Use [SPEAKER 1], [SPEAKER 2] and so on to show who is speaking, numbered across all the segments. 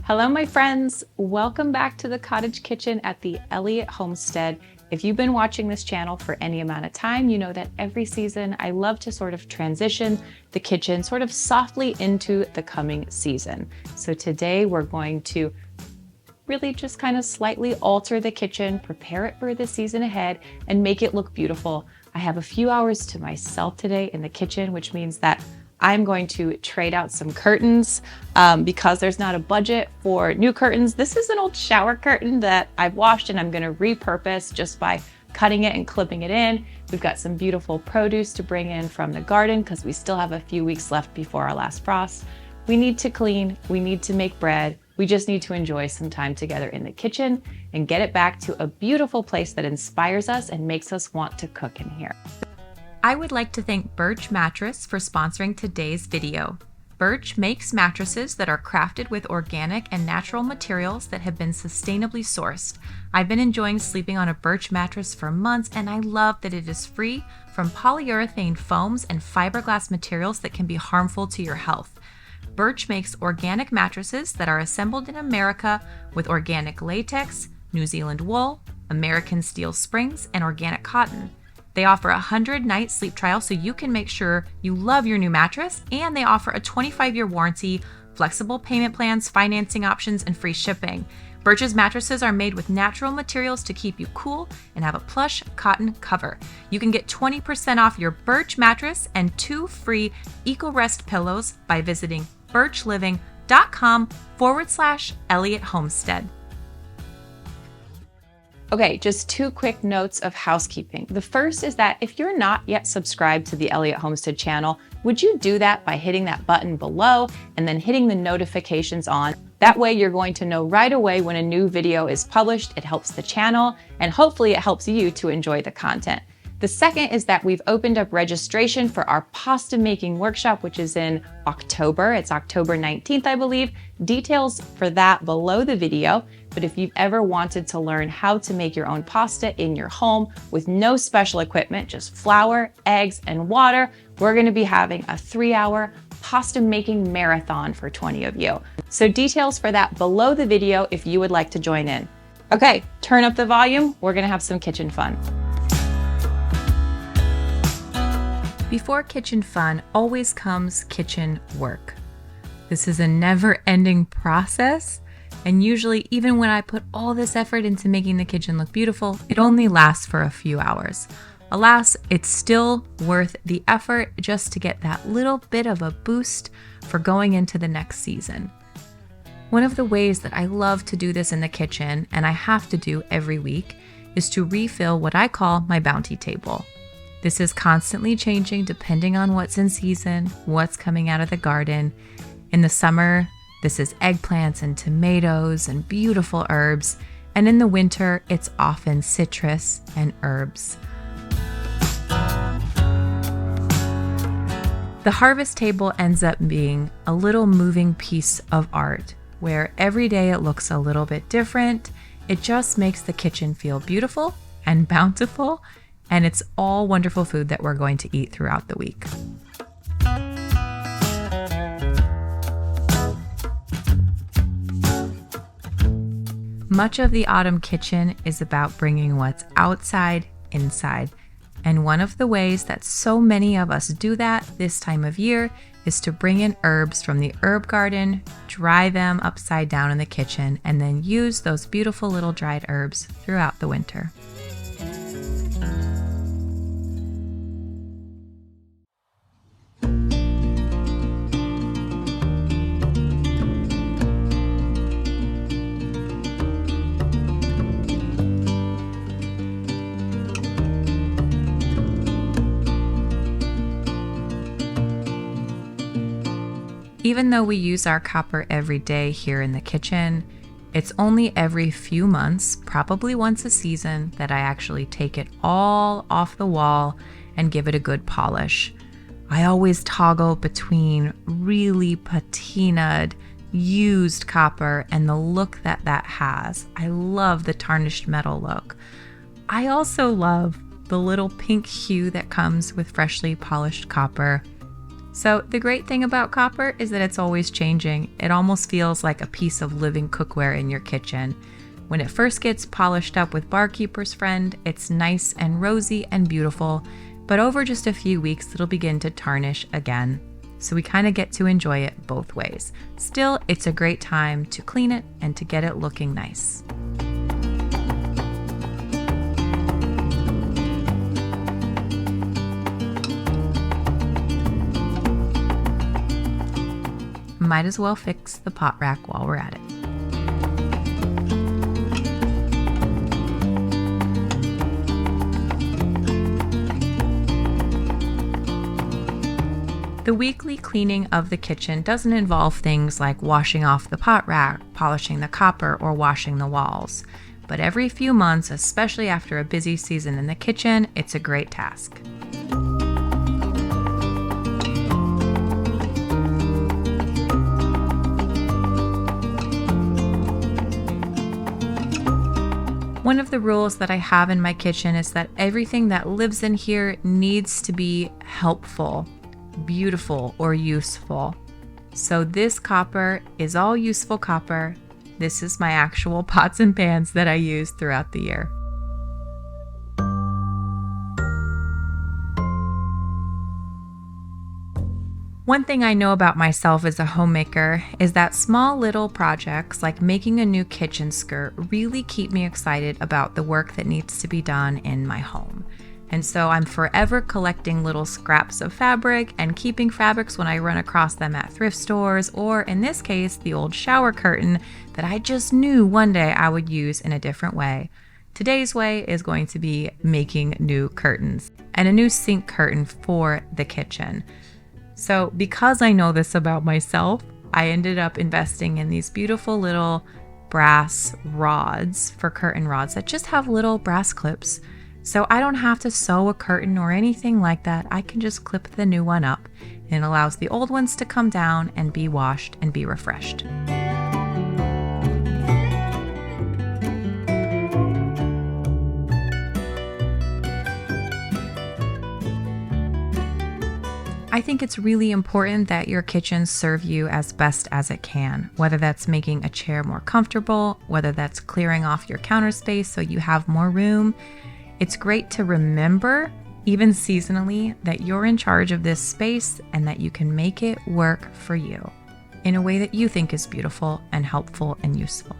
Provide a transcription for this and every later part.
[SPEAKER 1] Hello, my friends. Welcome back to the cottage kitchen at the Elliott homestead. If you've been watching this channel for any amount of time, you know that every season I love to sort of transition the kitchen sort of softly into the coming season. So today we're going to really just kind of slightly alter the kitchen, prepare it for the season ahead, and make it look beautiful. I have a few hours to myself today in the kitchen, which means that I'm going to trade out some curtains because there's not a budget for new curtains. This is an old shower curtain that I've washed and I'm going to repurpose just by cutting it and clipping it in. We've got some beautiful produce to bring in from the garden because we still have a few weeks left before our last frost. We need to clean, we need to make bread. We just need to enjoy some time together in the kitchen and get it back to a beautiful place that inspires us and makes us want to cook in here.
[SPEAKER 2] I would like to thank Birch Mattress for sponsoring today's video. Birch makes mattresses that are crafted with organic and natural materials that have been sustainably sourced. I've been enjoying sleeping on a Birch mattress for months, and I love that it is free from polyurethane foams and fiberglass materials that can be harmful to your health. Birch makes organic mattresses that are assembled in America with organic latex, New Zealand wool, American steel springs, and organic cotton. They offer a 100-night sleep trial so you can make sure you love your new mattress, and they offer a 25-year warranty, flexible payment plans, financing options, and free shipping. Birch's mattresses are made with natural materials to keep you cool and have a plush cotton cover. You can get 20% off your Birch mattress and 2 free EcoRest pillows by visiting birchliving.com/Elliott Homestead.
[SPEAKER 1] Okay, just 2 quick notes of housekeeping. The first is that if you're not yet subscribed to the Elliott Homestead channel, would you do that by hitting that button below and then hitting the notifications on? That way you're going to know right away when a new video is published. It helps the channel and hopefully it helps you to enjoy the content. The second is that we've opened up registration for our pasta making workshop, which is in October. It's October 19th, I believe. Details for that below the video. But if you've ever wanted to learn how to make your own pasta in your home with no special equipment, just flour, eggs, and water, we're going to be having a 3-hour pasta making marathon for 20 of you. So details for that below the video if you would like to join in. Okay, turn up the volume. We're going to have some kitchen fun.
[SPEAKER 2] Before kitchen fun always comes kitchen work. This is a never-ending process, and usually even when I put all this effort into making the kitchen look beautiful, it only lasts for a few hours. Alas, it's still worth the effort just to get that little bit of a boost for going into the next season. One of the ways that I love to do this in the kitchen, and I have to do every week, is to refill what I call my bounty table. This is constantly changing depending on what's in season, what's coming out of the garden. In the summer, this is eggplants and tomatoes and beautiful herbs. And in the winter, it's often citrus and herbs. The harvest table ends up being a little moving piece of art where every day it looks a little bit different. It just makes the kitchen feel beautiful and bountiful. And it's all wonderful food that we're going to eat throughout the week. Much of the autumn kitchen is about bringing what's outside inside. And one of the ways that so many of us do that this time of year is to bring in herbs from the herb garden, dry them upside down in the kitchen, and then use those beautiful little dried herbs throughout the winter. Even though we use our copper every day here in the kitchen, it's only every few months, probably once a season, that I actually take it all off the wall and give it a good polish. I always toggle between really patinaed, used copper and the look that that has. I love the tarnished metal look. I also love the little pink hue that comes with freshly polished copper. So the great thing about copper is that it's always changing. It almost feels like a piece of living cookware in your kitchen. When it first gets polished up with Barkeeper's Friend, it's nice and rosy and beautiful, but over just a few weeks, it'll begin to tarnish again. So we kind of get to enjoy it both ways. Still, it's a great time to clean it and to get it looking nice. Might as well fix the pot rack while we're at it. The weekly cleaning of the kitchen doesn't involve things like washing off the pot rack, polishing the copper, or washing the walls. But every few months, especially after a busy season in the kitchen, it's a great task. One of the rules that I have in my kitchen is that everything that lives in here needs to be helpful, beautiful, or useful. So this copper is all useful copper. This is my actual pots and pans that I use throughout the year. One thing I know about myself as a homemaker is that small little projects like making a new kitchen skirt really keep me excited about the work that needs to be done in my home. And so I'm forever collecting little scraps of fabric and keeping fabrics when I run across them at thrift stores, or in this case, the old shower curtain that I just knew one day I would use in a different way. Today's way is going to be making new curtains and a new sink curtain for the kitchen. So because I know this about myself, I ended up investing in these beautiful little brass rods for curtain rods that just have little brass clips. So I don't have to sew a curtain or anything like that. I can just clip the new one up, and it allows the old ones to come down and be washed and be refreshed. I think it's really important that your kitchen serve you as best as it can, whether that's making a chair more comfortable, whether that's clearing off your counter space so you have more room. It's great to remember, even seasonally, that you're in charge of this space and that you can make it work for you in a way that you think is beautiful and helpful and useful.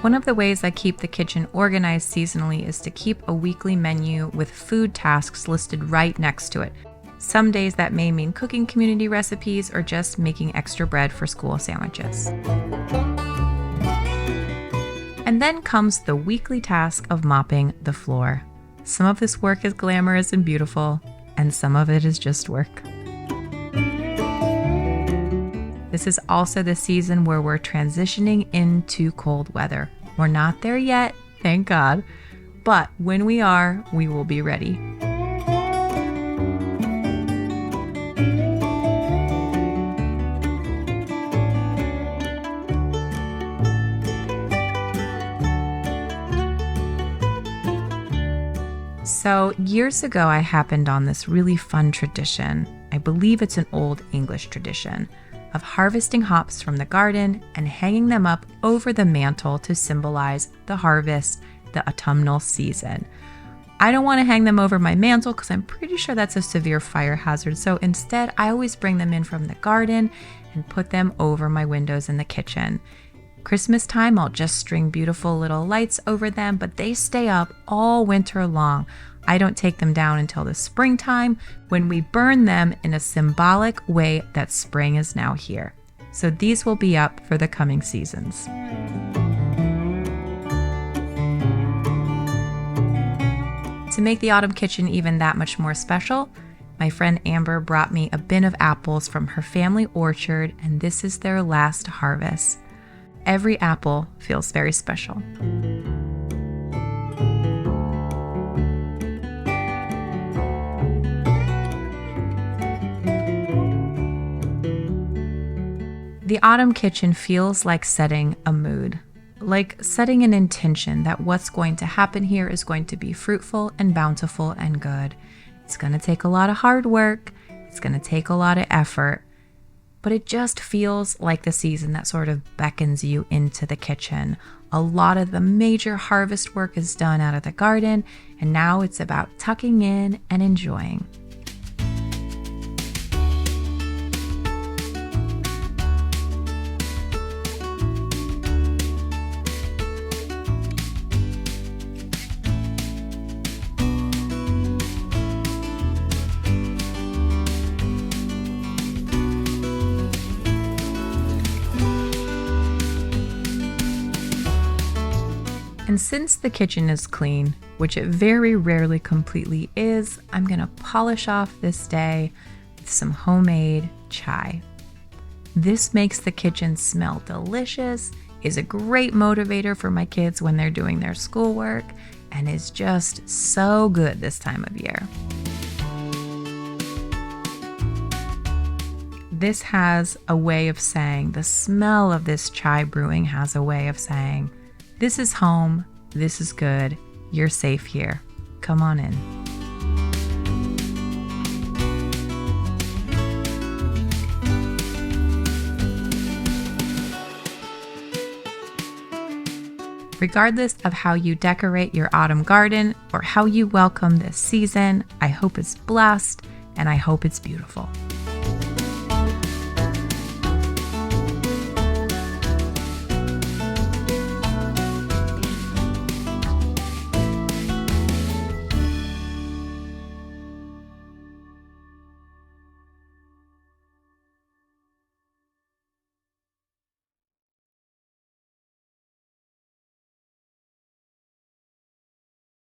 [SPEAKER 2] One of the ways I keep the kitchen organized seasonally is to keep a weekly menu with food tasks listed right next to it. Some days that may mean cooking community recipes or just making extra bread for school sandwiches. And then comes the weekly task of mopping the floor. Some of this work is glamorous and beautiful, and some of it is just work. This is also the season where we're transitioning into cold weather. We're not there yet, thank God, but when we are, we will be ready. So years ago, I happened on this really fun tradition. I believe it's an old English tradition of harvesting hops from the garden and hanging them up over the mantle to symbolize the harvest, the autumnal season. I don't want to hang them over my mantle because I'm pretty sure that's a severe fire hazard. So instead, I always bring them in from the garden and put them over my windows in the kitchen. Christmas time, I'll just string beautiful little lights over them, but they stay up all winter long. I don't take them down until the springtime when we burn them in a symbolic way that spring is now here. So these will be up for the coming seasons. To make the autumn kitchen even that much more special, my friend Amber brought me a bin of apples from her family orchard, and this is their last harvest. Every apple feels very special. The autumn kitchen feels like setting a mood, like setting an intention that what's going to happen here is going to be fruitful and bountiful and good. It's going to take a lot of hard work. It's going to take a lot of effort, but it just feels like the season that sort of beckons you into the kitchen. A lot of the major harvest work is done out of the garden, and now it's about tucking in and enjoying. And since the kitchen is clean, which it very rarely completely is, I'm gonna polish off this day with some homemade chai. This makes the kitchen smell delicious, is a great motivator for my kids when they're doing their schoolwork, and is just so good this time of year. This has a way of saying, the smell of this chai brewing has a way of saying, this is home, this is good, you're safe here. Come on in. Regardless of how you decorate your autumn garden or how you welcome this season, I hope it's blessed and I hope it's beautiful.